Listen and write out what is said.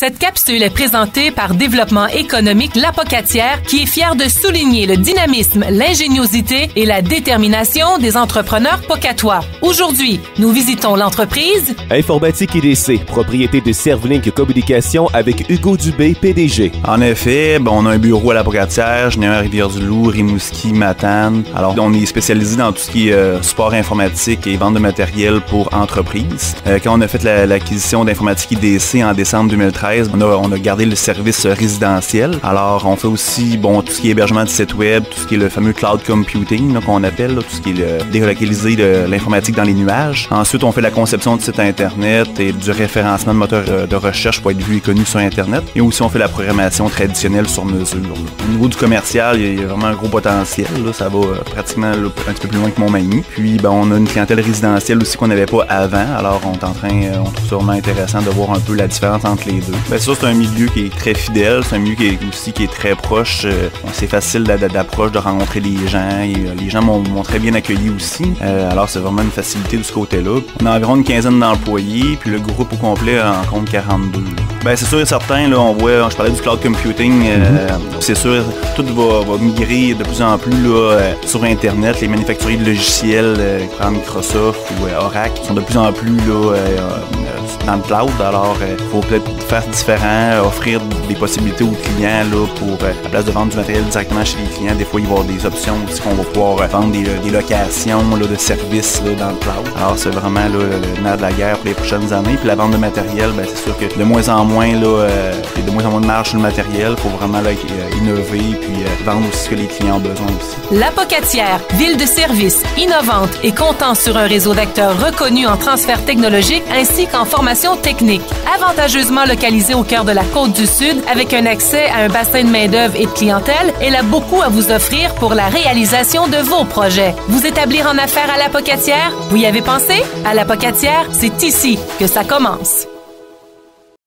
Cette capsule est présentée par Développement économique L'Apocatière, qui est fier de souligner le dynamisme, l'ingéniosité et la détermination des entrepreneurs pocatois. Aujourd'hui, nous visitons l'entreprise Informatique IDC, propriété de Servlink Communication avec Hugo Dubé, PDG. En effet, on a un bureau à l'Apocatière, j'en ai un à Rivière-du-Loup, Rimouski, Matane. Alors, on est spécialisé dans tout ce qui est support informatique et vente de matériel pour entreprises. Quand on a fait l'acquisition d'Informatique IDC en décembre 2013, on a gardé le service résidentiel. Alors, on fait aussi tout ce qui est hébergement de site web, tout ce qui est le fameux cloud computing qu'on appelle, tout ce qui est délocaliser de l'informatique dans les nuages. Ensuite, on fait la conception de sites Internet et du référencement de moteurs de recherche pour être vu et connu sur Internet. Et aussi, on fait la programmation traditionnelle sur mesure. Au niveau du commercial, il y a vraiment un gros potentiel. Là. Ça va pratiquement un petit peu plus loin que Montmagny. Puis, on a une clientèle résidentielle aussi qu'on n'avait pas avant. Alors, on trouve ça vraiment intéressant de voir un peu la différence entre les deux. Bien sûr, c'est un milieu qui est très fidèle. C'est un milieu qui est très proche. C'est facile d'approche, de rencontrer les gens. Et, les gens m'ont très bien accueilli aussi. Alors, c'est vraiment une facilité de ce côté-là. On a environ une quinzaine d'employés. Puis, le groupe au complet en compte 42. Bien, c'est sûr et certain, là, on voit, je parlais du cloud computing. C'est sûr, tout va migrer de plus en plus là, sur Internet. Les manufacturiers de logiciels, comme Microsoft ou Oracle, sont de plus en plus là, dans le cloud. Alors, il faut peut-être faire différent, offrir des possibilités aux clients là, pour, à la place de vendre du matériel directement chez les clients, des fois, il va y avoir des options aussi qu'on va pouvoir vendre des locations là, de services là, dans le cloud. Alors, c'est vraiment là, le nerf de la guerre pour les prochaines années. Puis la vente de matériel, c'est sûr que de moins en moins, là, il y a de moins en moins de marge sur le matériel pour vraiment là, innover puis vendre aussi ce que les clients ont besoin aussi. L'Apocatière, ville de service, innovante et comptant sur un réseau d'acteurs reconnus en transfert technologique ainsi qu'en formation technique. Avantageusement localisée au cœur de la Côte-du-Sud, avec un accès à un bassin de main-d'œuvre et de clientèle, elle a beaucoup à vous offrir pour la réalisation de vos projets. Vous établir en affaires à l'Apocatière? Vous y avez pensé? À l'Apocatière, c'est ici que ça commence.